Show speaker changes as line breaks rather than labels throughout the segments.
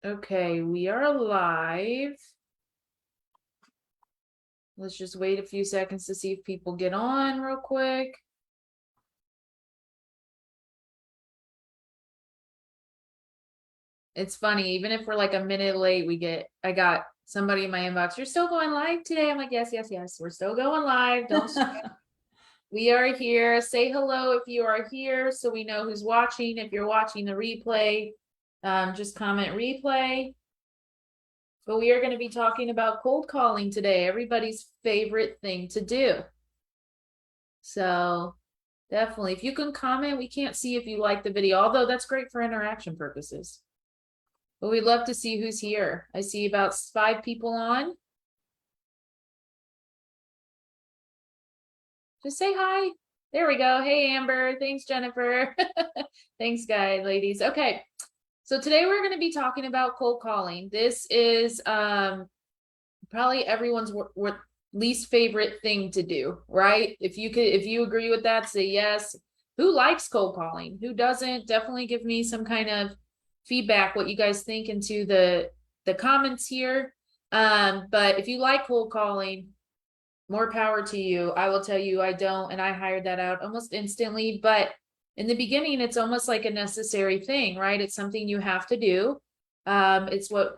Okay, we are live. Let's just wait a few seconds to see if people get on real quick. It's funny, even if we're like a minute late, I got somebody in my inbox, you're still going live today? I'm like, yes, yes, yes, we're still going live. Don't stress. We are here. Say hello if you are here so we know who's watching. If you're watching the replay, just comment replay. But we are going to be talking about cold calling today, everybody's favorite thing to do. So definitely, if you can comment, we can't see if you like the video, although that's great for interaction purposes. But we'd love to see who's here. I see about 5 people on. Just say hi. There we go. Hey, Amber. Thanks, Jennifer. Thanks, guys, ladies. Okay. So today we're going to be talking about cold calling. This is probably everyone's least favorite thing to do, right? If you agree with that, say yes. Who likes cold calling? Who doesn't? Definitely give me some kind of feedback, what you guys think into the comments here. But if you like cold calling, more power to you. I will tell you, I don't, and I hired that out almost instantly. But in the beginning, it's almost like a necessary thing, right? It's something you have to do. It's what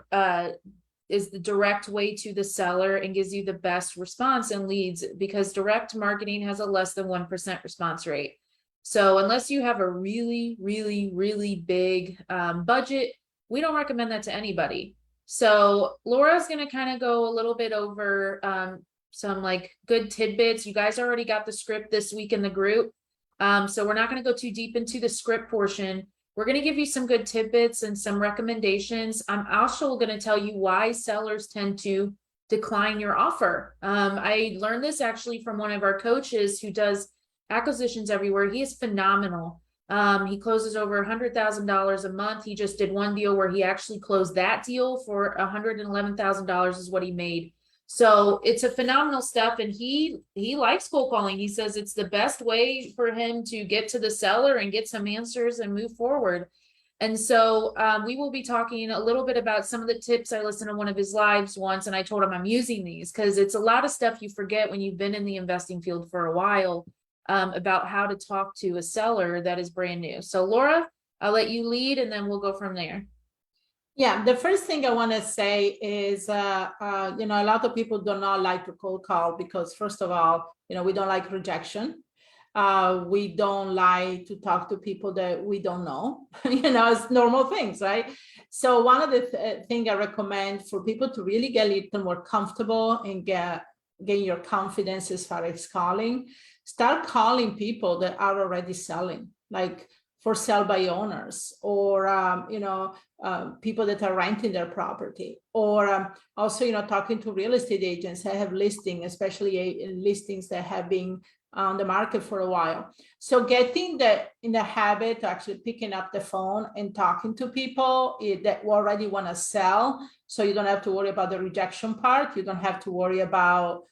is the direct way to the seller and gives you the best response and leads, because direct marketing has a less than 1% response rate. So unless you have a really, really, really big budget, we don't recommend that to anybody. So Laura's going to kind of go a little bit over some like good tidbits. You guys already got the script this week in the group. So we're not going to go too deep into the script portion. We're going to give you some good tidbits and some recommendations. I'm also going to tell you why sellers tend to decline your offer. I learned this actually from one of our coaches who does acquisitions everywhere. He is phenomenal. He closes over $100,000 a month. He just did one deal where he actually closed that deal for $111,000 is what he made. So it's a phenomenal stuff, and he likes cold calling. He says it's the best way for him to get to the seller and get some answers and move forward. And so we will be talking a little bit about some of the tips. I listened to one of his lives once, and I told him I'm using these because it's a lot of stuff you forget when you've been in the investing field for a while, about how to talk to a seller that is brand new. So Laura, I'll let you lead, and then we'll go from there.
Yeah, the first thing I want to say is, a lot of people do not like to cold call because, first of all, we don't like rejection. We don't like to talk to people that we don't know. It's normal things, right? So one of the things I recommend for people to really get a little more comfortable and gain your confidence as far as calling, start calling people that are already selling, like for sale by owners, or people that are renting their property, or also talking to real estate agents that have listings, especially listings that have been on the market for a while. So getting in the habit of actually picking up the phone and talking to people that already want to sell, so you don't have to worry about the rejection part. You don't have to worry about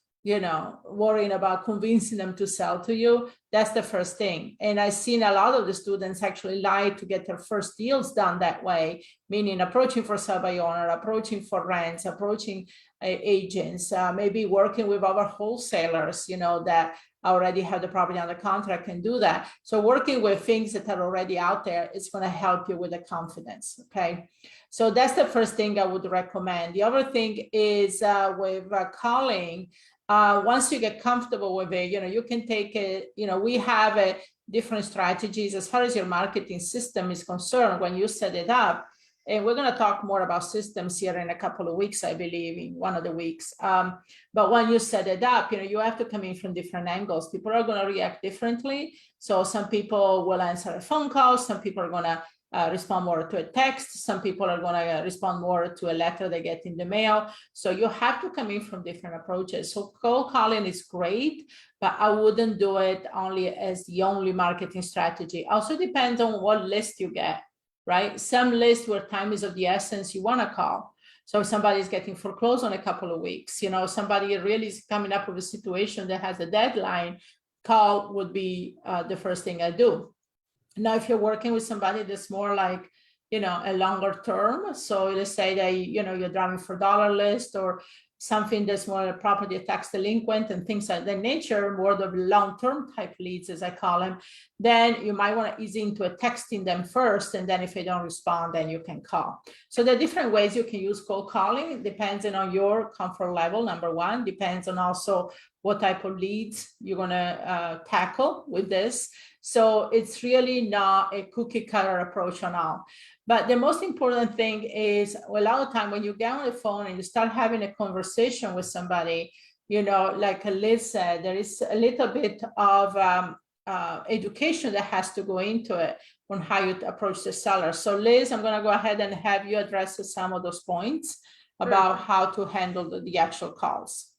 worrying about convincing them to sell to you. That's the first thing. And I've seen a lot of the students actually like to get their first deals done that way, meaning approaching for sale by owner, approaching for rents, approaching agents, maybe working with other wholesalers, that already have the property under contract can do that. So working with things that are already out there is going to help you with the confidence. Okay. So that's the first thing I would recommend. The other thing is with calling, once you get comfortable with it, you can take it, we have different strategies as far as your marketing system is concerned when you set it up. And we're going to talk more about systems here in a couple of weeks, I believe, in one of the weeks. But when you set it up, you have to come in from different angles. People are going to react differently. So some people will answer a phone call. Some people are going to respond more to a text. Some people are going to respond more to a letter they get in the mail. So you have to come in from different approaches. So cold calling is great, but I wouldn't do it only as the only marketing strategy. Also depends on what list you get, right? Some lists where time is of the essence, you want to call. So if somebody's getting foreclosed on a couple of weeks, somebody really is coming up with a situation that has a deadline, call would be the first thing I do. Now, if you're working with somebody that's more like, a longer term. So let's say that, you're driving for dollar list or something that's more property tax delinquent and things like that nature, more of long-term type leads, as I call them, then you might want to ease into texting them first. And then if they don't respond, then you can call. So there are different ways you can use cold calling, depending on your comfort level. Number one, depends on also what type of leads you're going to tackle with this. So it's really not a cookie cutter approach on all. But the most important thing is a lot of time when you get on the phone and you start having a conversation with somebody, like Liz said, there is a little bit of education that has to go into it on how you approach the seller. So Liz, I'm going to go ahead and have you address some of those points about how to handle the actual calls.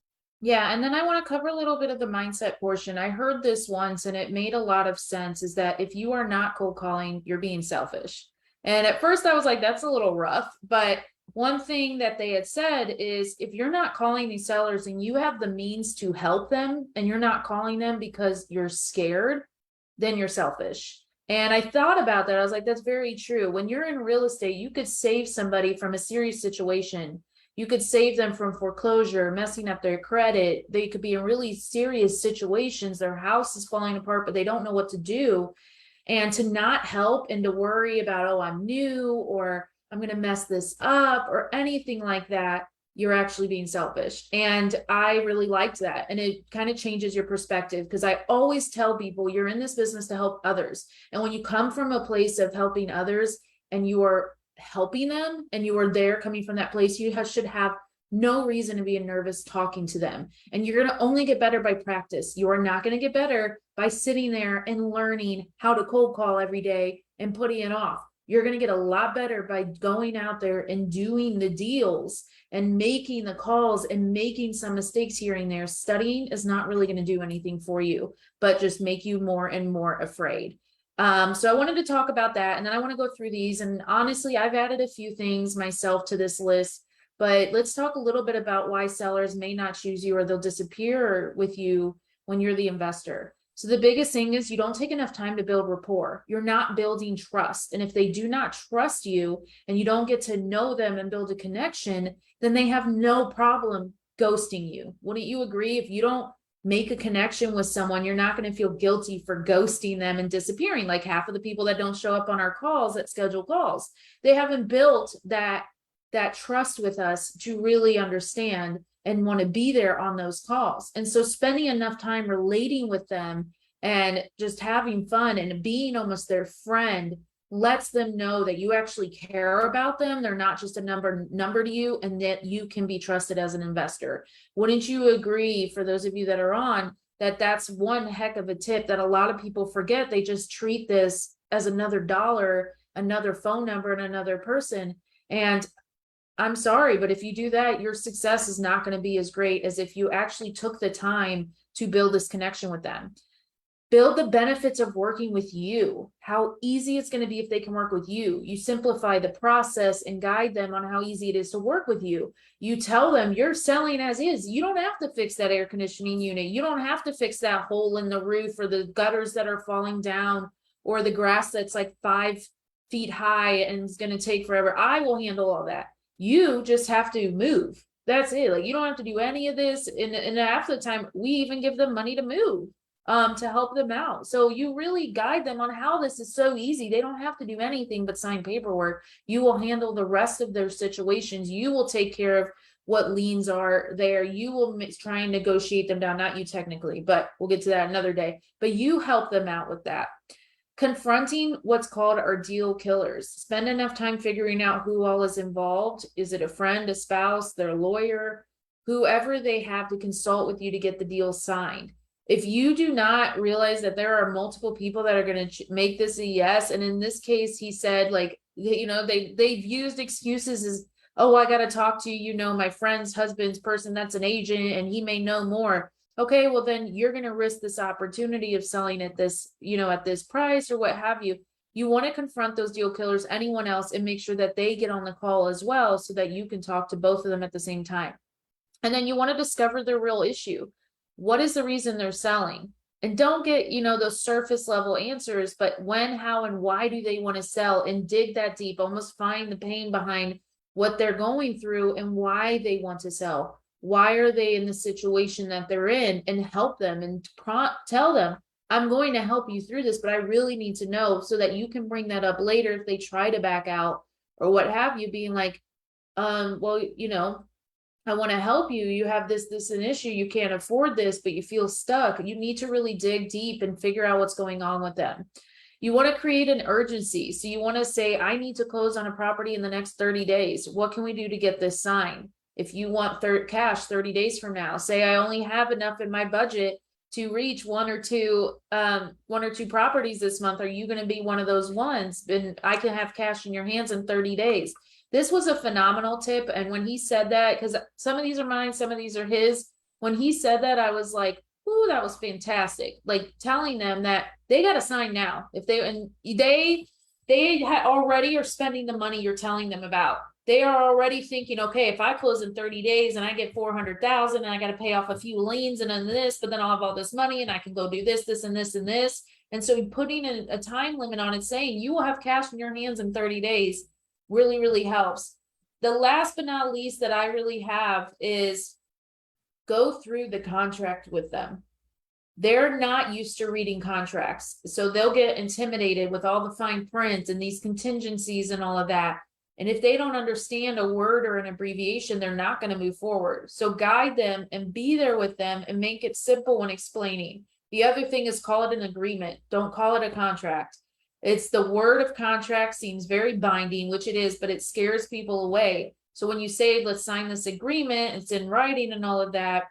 Yeah, and then I want to cover a little bit of the mindset portion. I heard this once and it made a lot of sense, is that if you are not cold calling, you're being selfish. And at first I was like, that's a little rough. But one thing that they had said is, if you're not calling these sellers and you have the means to help them and you're not calling them because you're scared, then you're selfish. And I thought about that. I was like, that's very true. When you're in real estate, you could save somebody from a serious situation. You could save them from foreclosure, messing up their credit. They could be in really serious situations. Their house is falling apart, but they don't know what to do. And to not help and to worry about, oh, I'm new, or I'm going to mess this up, or anything like that, you're actually being selfish. And I really liked that. And it kind of changes your perspective, because I always tell people, you're in this business to help others. And when you come from a place of helping others and you are helping them and you are there coming from that place, you should have no reason to be nervous talking to them. And you're going to only get better by practice. You are not going to get better by sitting there and learning how to cold call every day and putting it off. You're going to get a lot better by going out there and doing the deals and making the calls and making some mistakes here and there. Studying is not really going to do anything for you, but just make you more and more afraid. So I wanted to talk about that, and then I want to go through these. And honestly, I've added a few things myself to this list, but let's talk a little bit about why sellers may not choose you, or they'll disappear with you when you're the investor. So the biggest thing is, you don't take enough time to build rapport. You're not building trust. And if they do not trust you and you don't get to know them and build a connection, then they have no problem ghosting you. Wouldn't you agree? If you don't make a connection with someone, you're not going to feel guilty for ghosting them and disappearing. Like half of the people that don't show up on our calls, that schedule calls, they haven't built that trust with us to really understand and want to be there on those calls. And so spending enough time relating with them and just having fun and being almost their friend lets them know that you actually care about them. They're not just a number to you, and that you can be trusted as an investor. Wouldn't you agree, for those of you that are on, that that's one heck of a tip that a lot of people forget? They just treat this as another dollar, another phone number, and another person. And I'm sorry, but if you do that, your success is not going to be as great as if you actually took the time to build this connection with them. Build the benefits of working with you, how easy it's going to be if they can work with you. You simplify the process and guide them on how easy it is to work with you. You tell them you're selling as is. You don't have to fix that air conditioning unit. You don't have to fix that hole in the roof, or the gutters that are falling down, or the grass that's like 5 feet high and is going to take forever. I will handle all that. You just have to move. That's it. Like, you don't have to do any of this. And half the time, we even give them money to move, to help them out. So you really guide them on how this is so easy. They don't have to do anything but sign paperwork. You will handle the rest of their situations. You will take care of what liens are there. You will try and negotiate them down. Not you technically, but we'll get to that another day. But you help them out with that. Confronting what's called our deal killers. Spend enough time figuring out who all is involved. Is it a friend, a spouse, their lawyer, whoever they have to consult with you to get the deal signed? If you do not realize that there are multiple people that are going to make this a yes, and in this case, he said, like, they've used excuses as, oh, I got to talk to, my friend's husband's person that's an agent and he may know more. Okay, well, then you're going to risk this opportunity of selling at this, at this price or what have you. You want to confront those deal killers, anyone else, and make sure that they get on the call as well, so that you can talk to both of them at the same time. And then you want to discover their real issue. What is the reason they're selling? and don't get, those surface level answers, but when, how, and why do they want to sell, and dig that deep, almost find the pain behind what they're going through and why they want to sell. Why are they in the situation that they're in, and help them and tell them, I'm going to help you through this, but I really need to know, so that you can bring that up later if they try to back out or what have you, being like, well, I want to help you. You have this an issue. You can't afford this, but you feel stuck. You need to really dig deep and figure out what's going on with them. You want to create an urgency. So you want to say, I need to close on a property in the next 30 days. What can we do to get this signed? If you want cash 30 days from now, say I only have enough in my budget to reach one or two properties this month. Are you going to be one of those ones? And I can have cash in your hands in 30 days. This was a phenomenal tip. And when he said that, because some of these are mine, some of these are his, when he said that, I was like, ooh, that was fantastic. Like telling them that they got to sign now. If they already are spending the money you're telling them about. They are already thinking, okay, if I close in 30 days and I get 400,000 and I got to pay off a few liens and then this, but then I'll have all this money and I can go do this, this, and this, and this. And so putting a time limit on it, saying you will have cash in your hands in 30 days really, really helps. The last but not least that I really have is go through the contract with them. They're not used to reading contracts, so they'll get intimidated with all the fine print and these contingencies and all of that. And if they don't understand a word or an abbreviation, they're not going to move forward. So guide them and be there with them and make it simple when explaining. The other thing is, call it an agreement. Don't call it a contract. It's the word of contract seems very binding, which it is, but it scares people away. So when you say, let's sign this agreement, it's in writing and all of that,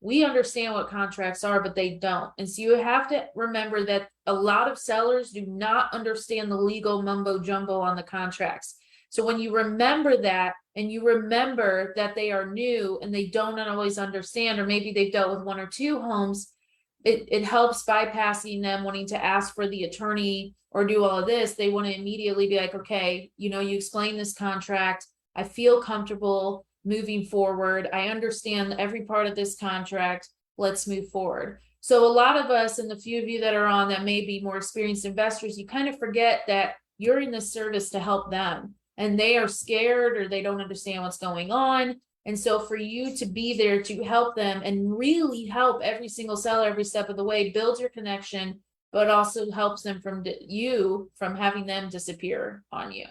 we understand what contracts are, but they don't. And so you have to remember that a lot of sellers do not understand the legal mumbo jumbo on the contracts. So when you remember that, and you remember that they are new and they don't always understand, or maybe they've dealt with one or two homes, it helps bypassing them wanting to ask for the attorney or do all of this. They want to immediately be like, okay, you explain this contract. I feel comfortable moving forward. I understand every part of this contract. Let's move forward. So a lot of us, and the few of you that are on that may be more experienced investors, you kind of forget that you're in this service to help them, and they are scared or they don't understand what's going on. And so for you to be there to help them and really help every single seller every step of the way, build your connection, but also helps them from having them disappear on you.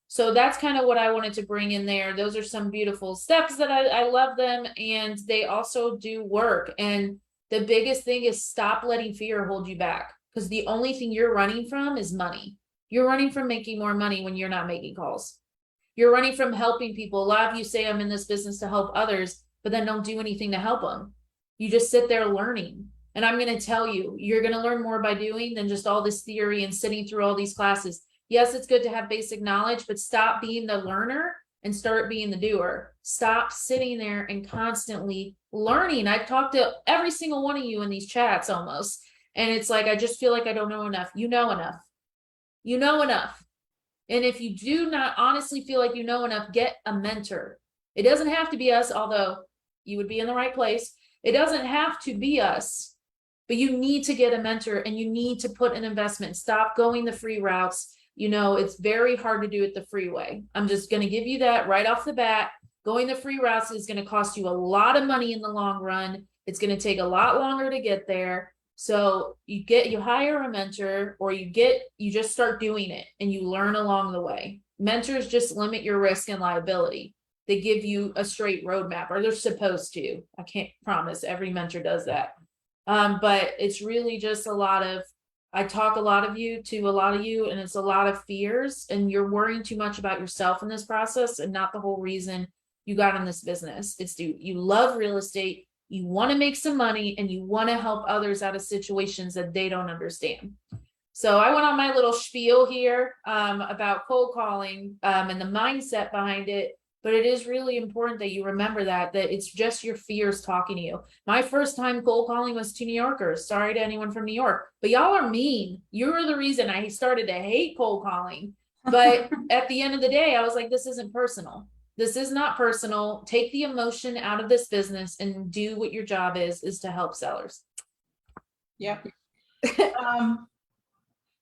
So that's kind of what I wanted to bring in there. Those are some beautiful steps that I love them, and they also do work. And the biggest thing is, stop letting fear hold you back, because the only thing you're running from is money. You're running from making more money when you're not making calls. You're running from helping people. A lot of you say, I'm in this business to help others, but then don't do anything to help them. You just sit there learning. And I'm going to tell you, you're going to learn more by doing than just all this theory and sitting through all these classes. Yes, it's good to have basic knowledge, but stop being the learner and start being the doer. Stop sitting there and constantly learning. I've talked to every single one of you in these chats almost, and it's like, I just feel like I don't know enough. You know enough. You know enough. And if you do not honestly feel like you know enough, get a mentor. It doesn't have to be us, although you would be in the right place. It doesn't have to be us, but you need to get a mentor, and you need to put an investment. Stop going the free routes. It's very hard to do it the free way. I'm just going to give you that right off the bat. Going the free routes is going to cost you a lot of money in the long run. It's going to take a lot longer to get there. So you hire a mentor, or you just start doing it and you learn along the way. Mentors just limit your risk and liability. They give you a straight roadmap, or they're supposed to. I can't promise every mentor does that. But it's really just I talk to a lot of you, and it's a lot of fears, and you're worrying too much about yourself in this process, and not the whole reason you got in this business. You love real estate, you want to make some money, and you want to help others out of situations that they don't understand. So I went on my little spiel here about cold calling and the mindset behind it. But it is really important that you remember that it's just your fears talking to you. My first time cold calling was to New Yorkers. Sorry to anyone from New York, but y'all are mean. You're the reason I started to hate cold calling. But at the end of the day, I was like, this isn't personal. This is not personal. Take the emotion out of this business and do what your job is to help sellers.
Yeah.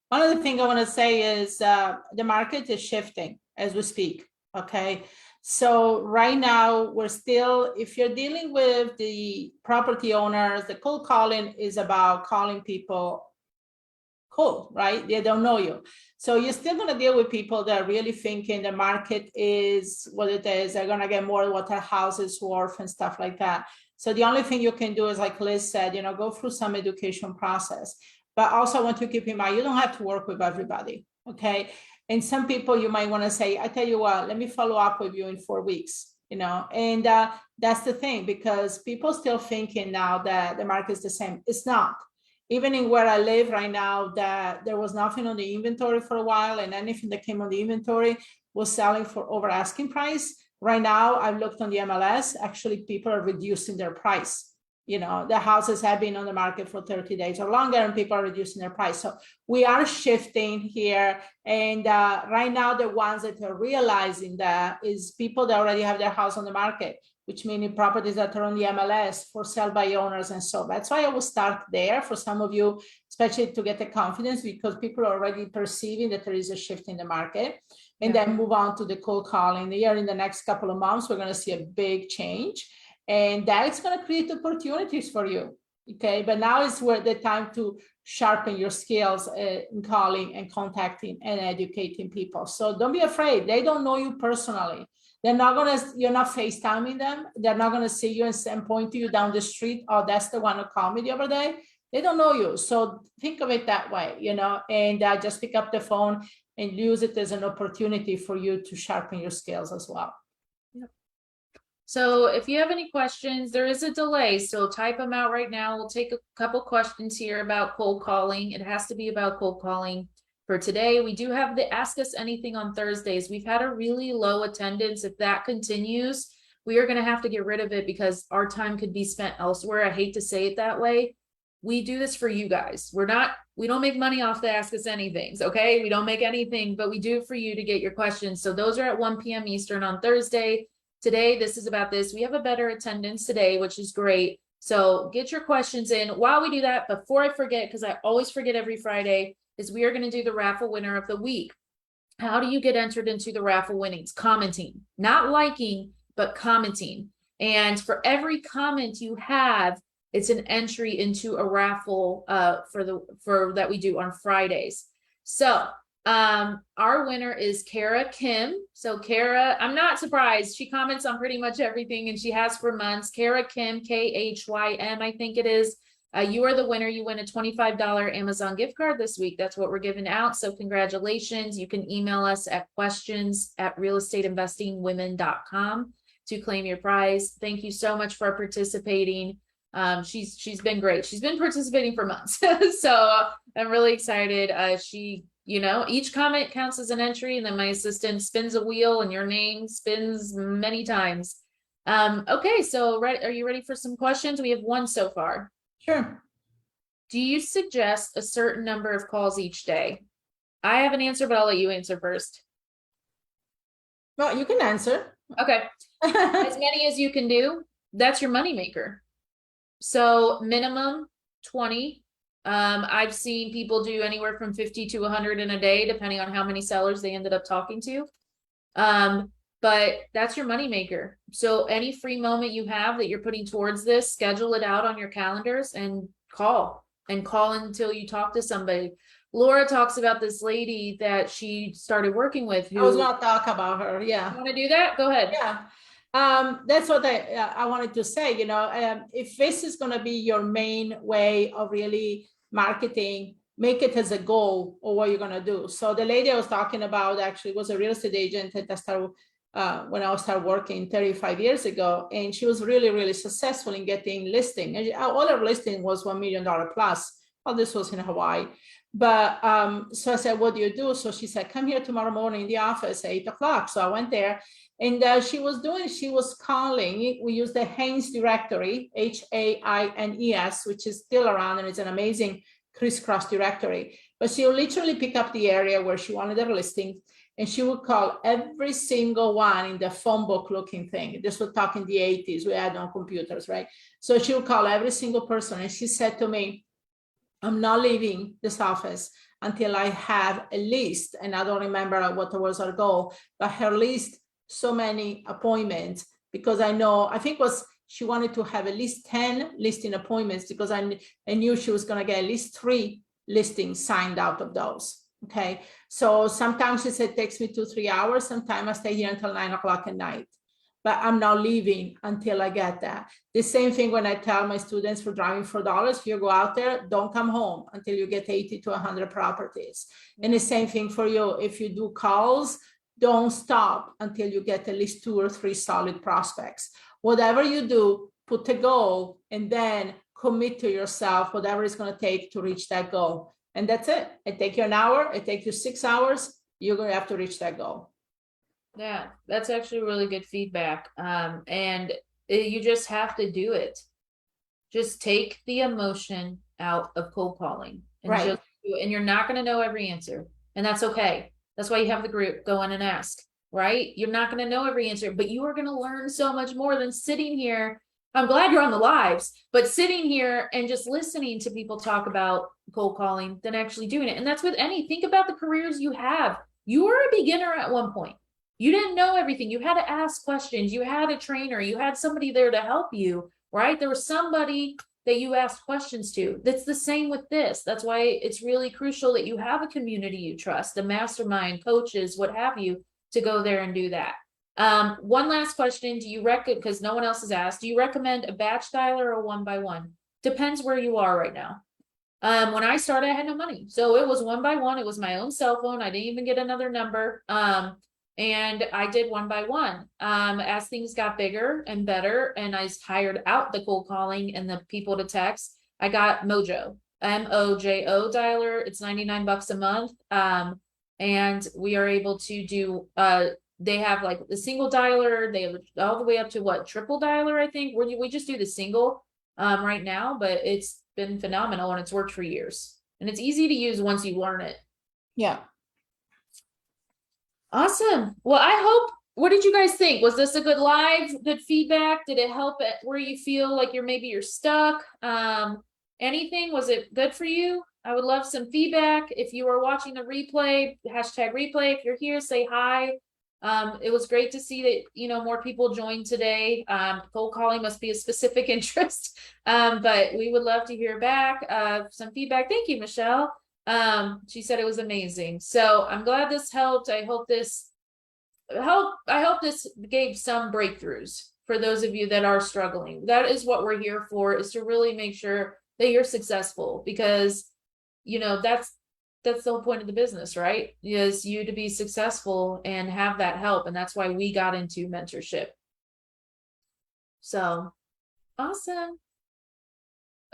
One of the things I want to say is the market is shifting as we speak. Okay. So right now we're still, if you're dealing with the property owners, the cold calling is about calling people cold, right? They don't know you. So you're still going to deal with people that are really thinking the market is what it is. They're going to get more what their house is worth and stuff like that. So the only thing you can do is, like Liz said, go through some education process. But also I want to keep in mind, you don't have to work with everybody, okay? And some people you might want to say, I tell you what, let me follow up with you in 4 weeks, and that's the thing, because people still thinking now that the market is the same. It's not. Even in where I live right now, that there was nothing on the inventory for a while, and anything that came on the inventory was selling for over asking price. Right now, I've looked on the MLS, actually people are reducing their price. The houses have been on the market for 30 days or longer, and people are reducing their price. So we are shifting here. And right now, the ones that are realizing that is people that already have their house on the market, which means properties that are on the MLS for sale by owners. And so that's why I will start there for some of you, especially to get the confidence, because people are already perceiving that there is a shift in the market. And then move on to the cold calling. Here in the next couple of months, we're going to see a big change. And that's going to create opportunities for you. Okay. But now is where the time to sharpen your skills in calling and contacting and educating people. So don't be afraid. They don't know you personally. You're not FaceTiming them. They're not going to see you and point to you down the street. Oh, that's the one who called me the other day. They don't know you. So think of it that way, and just pick up the phone and use it as an opportunity for you to sharpen your skills as well.
So if you have any questions, there is a delay, so type them out right now. We'll take a couple questions here about cold calling. It has to be about cold calling for today. We do have the Ask Us Anything on Thursdays. We've had a really low attendance. If that continues, we are going to have to get rid of it because our time could be spent elsewhere. I hate to say it that way. We do this for you guys. We don't make money off the Ask Us Anythings, okay? We don't make anything, but we do it for you to get your questions. So those are at 1 p.m. Eastern on Thursday. Today, this is about this. We have a better attendance today, which is great. So get your questions in. While we do that, before I forget, because I always forget every Friday, is we are going to do the raffle winner of the week. How do you get entered into the raffle winnings? Commenting, not liking, but commenting. And for every comment you have, it's an entry into a raffle for that we do on Fridays. So our winner is Kara Kim. So Kara, I'm not surprised. She comments on pretty much everything, and she has for months. Kara Kim, K-H-Y-M, I think it is. You are the winner. You win a $25 Amazon gift card this week. That's what we're giving out. So congratulations. You can email us at questions@realestateinvestingwomen.com to claim your prize. Thank you so much for participating. She's been great. She's been participating for months. So I'm really excited. Each comment counts as an entry, and then my assistant spins a wheel and your name spins many times. Okay, so are you ready for some questions? We have one so far.
Sure.
Do you suggest a certain number of calls each day? I have an answer, but I'll let you answer first.
Well, you can answer.
Okay. As many as you can do. That's your moneymaker. So minimum 20. I've seen people do anywhere from 50 to 100 in a day, depending on how many sellers they ended up talking to. But that's your moneymaker. So any free moment you have that you're putting towards this, schedule it out on your calendars and call until you talk to somebody. Laura talks about this lady that she started working with.
I was going to talk about her. Yeah.
You want to do that? Go ahead.
Yeah. That's what I wanted to say. If this is going to be your main way of really marketing, make it as a goal or what you're going to do. So the lady I was talking about actually was a real estate agent that I started when I started working 35 years ago, and she was really, really successful in getting listing. And all her listing was $1 million plus. Oh, this was in Hawaii. But so I said, what do you do? So she said, come here tomorrow morning in the office at 8 o'clock. So I went there, and she was calling. We use the Haines directory, Haines, which is still around, and it's an amazing crisscross directory. But she would literally pick up the area where she wanted her listing, and she would call every single one in the phone book looking thing. This was talking the 80s. We had no computers, right? So she would call every single person. And she said to me, I'm not leaving this office until I have at least, and I don't remember what was our goal, but at least so many appointments, because I know, I think was she wanted to have at least 10 listing appointments, because I knew she was going to get at least 3 listings signed out of those. Okay, so sometimes she said it takes me 2-3 hours. Sometimes I stay here until 9 o'clock at night, but I'm not leaving until I get that. The same thing when I tell my students for driving $4, if you go out there, don't come home until you get 80 to 100 properties. And the same thing for you. If you do calls, don't stop until you get at least 2 or 3 solid prospects. Whatever you do, put a goal and then commit to yourself, whatever it's going to take to reach that goal. And that's it. It takes you an hour, it takes you 6 hours. You're going to have to reach that goal.
Yeah, that's actually really good feedback. And you just have to do it. Just take the emotion out of cold calling and
Right.
just do it. And you're not going to know every answer, and that's okay. That's why you have the group. Go in and ask, right? You're not going to know every answer, but you are going to learn so much more than sitting here. I'm glad you're on the lives, but sitting here and just listening to people talk about cold calling than actually doing it. And that's with any, think about the careers you have. You were a beginner at one point. You didn't know everything. You had to ask questions. You had a trainer. You had somebody there to help you, right? There was somebody that you asked questions to. That's the same with this. That's why it's really crucial that you have a community you trust, a mastermind, coaches, what have you, to go there and do that. One last question. Do you recommend, because no one else has asked, do you recommend a batch dialer or 1-by-1? Depends where you are right now. When I started, I had no money. So it was 1-by-1. It was my own cell phone. I didn't even get another number. And I did 1-by-1. As things got bigger and better, and I hired out the cold calling and the people to text, I got Mojo, MOJO dialer. It's $99 a month. And we are able to do, they have like the single dialer, they have all the way up to what, triple dialer, I think. We just do the single right now, but it's been phenomenal and it's worked for years. And it's easy to use once you learn it.
Yeah.
Awesome. Well, I hope, what did you guys think? Was this a good live, good feedback? Did it help at where you feel like you're stuck? Anything? Was it good for you? I would love some feedback. If you are watching the replay, #replay. If you're here, say hi. It was great to see that, you know, more people joined today. Cold calling must be a specific interest. But we would love to hear back, some feedback. Thank you, Michelle. She said it was amazing. So I'm glad this helped. I hope this gave some breakthroughs for those of you that are struggling. That is what we're here for, is to really make sure that you're successful, because, you know, that's the whole point of the business, right? Is you to be successful and have that help. And that's why we got into mentorship. So awesome.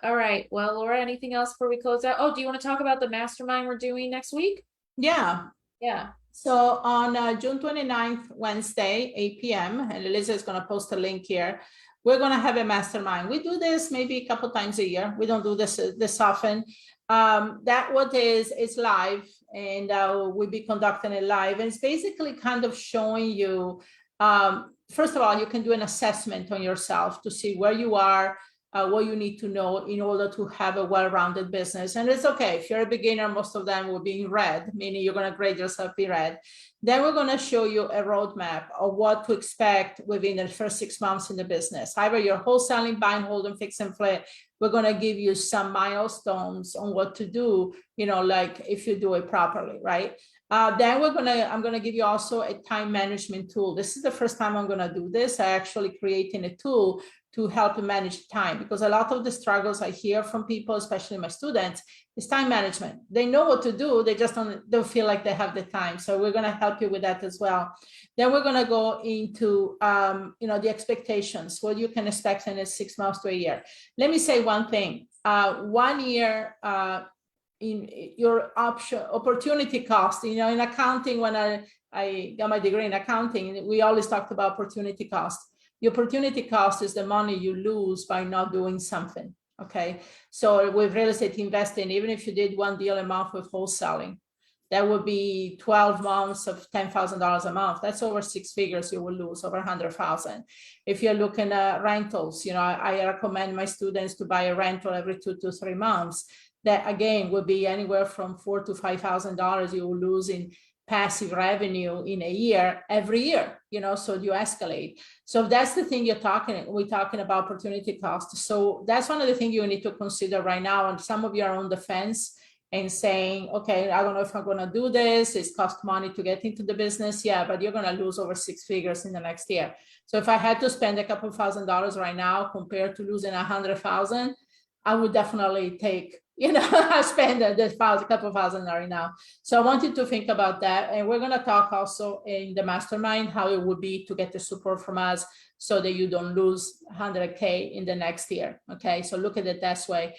All right. Well, Laura, anything else before we close out? Oh, do you want to talk about the mastermind we're doing next week?
Yeah.
Yeah.
So on June 29th, Wednesday, 8 p.m., and Elisa is going to post a link here, we're going to have a mastermind. We do this maybe a couple times a year. We don't do this often. That what is, it's live, and we'll be conducting it live. And it's basically kind of showing you, first of all, you can do an assessment on yourself to see where you are, what you need to know in order to have a well-rounded business. And it's okay if you're a beginner, most of them will be in red, meaning you're going to grade yourself in red. Then we're going to show you a roadmap of what to expect within the first 6 months in the business. Either you're wholesaling, buying, holding, fix and flip. We're going to give you some milestones on what to do, you know, like if you do it properly, right? Then I'm going to give you also a time management tool. This is the first time I'm going to do this. I actually creating a tool to help manage time, because a lot of the struggles I hear from people, especially my students, is time management. They know what to do, they just don't feel like they have the time. So we're going to help you with that as well. Then we're going to go into you know, the expectations, what you can expect in 6 months to a year. Let me say one thing. 1 year in your opportunity cost, you know, in accounting, when I got my degree in accounting, we always talked about opportunity cost. The opportunity cost is the money you lose by not doing something. Okay. So with real estate investing, even if you did 1 deal a month with wholesaling, that would be 12 months of $10,000 a month. That's over 6 figures you will lose, over 100,000. If you're looking at rentals, you know, I recommend my students to buy a rental every 2 to 3 months. that again would be anywhere from $4,000 to $5,000 you will lose in passive revenue in a year, every year, so you escalate. So that's the thing we're talking about opportunity cost. So that's one of the things you need to consider right now. And some of you are on the fence and saying, okay, I don't know if I'm going to do this. It's cost money to get into the business. Yeah, but you're going to lose over 6 figures in the next year. So if I had to spend a couple $1,000s right now compared to losing 100,000, I would definitely take, spend a couple $1,000 right now. So I want you to think about that. And we're going to talk also in the mastermind how it would be to get the support from us so that you don't lose 100K in the next year. Okay, so look at it this way.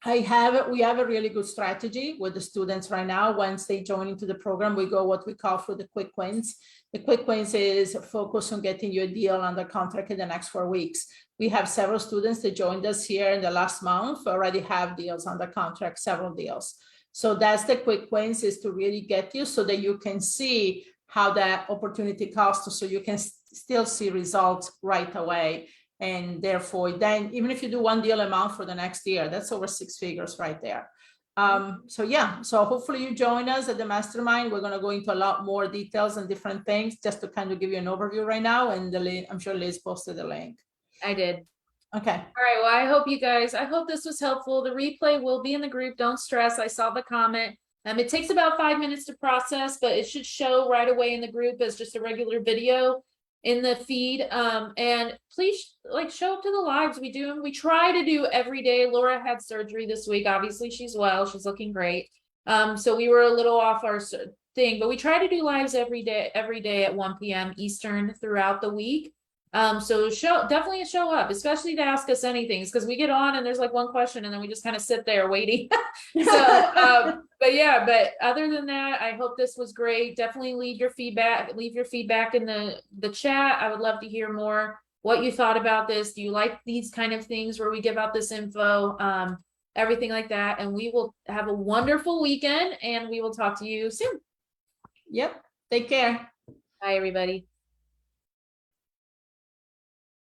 We have a really good strategy with the students right now. Once they join into the program, we go what we call for the quick wins. The quick wins is focus on getting your deal under contract in the next 4 weeks. We have several students that joined us here in the last month already have deals under contract, several deals. So that's the quick wins, is to really get you so that you can see how that opportunity costs, so you can still see results right away. And therefore, then even if you do one deal a month for the next year, that's over 6 figures right there. So hopefully you join us at the mastermind. We're going to go into a lot more details and different things just to kind of give you an overview right now. And I'm sure Liz posted the link.
I did.
Okay.
All right. Well, I hope this was helpful. The replay will be in the group. Don't stress. I saw the comment. It takes about 5 minutes to process, but it should show right away in the group as just a regular video in the feed. And please show up to the lives. We try to do every day. Laura had surgery this week. Obviously she's well, she's looking great. So we were a little off our thing, but we try to do lives every day at 1 p.m. Eastern throughout the week. So definitely show up, especially to ask us anything, because we get on and there's like one question and then we just kind of sit there waiting. So, but other than that, I hope this was great. Definitely leave your feedback in the chat. I would love to hear more what you thought about this. Do you like these kind of things where we give out this info, everything like that? And we will have a wonderful weekend and we will talk to you soon.
Yep. Take care.
Bye, everybody.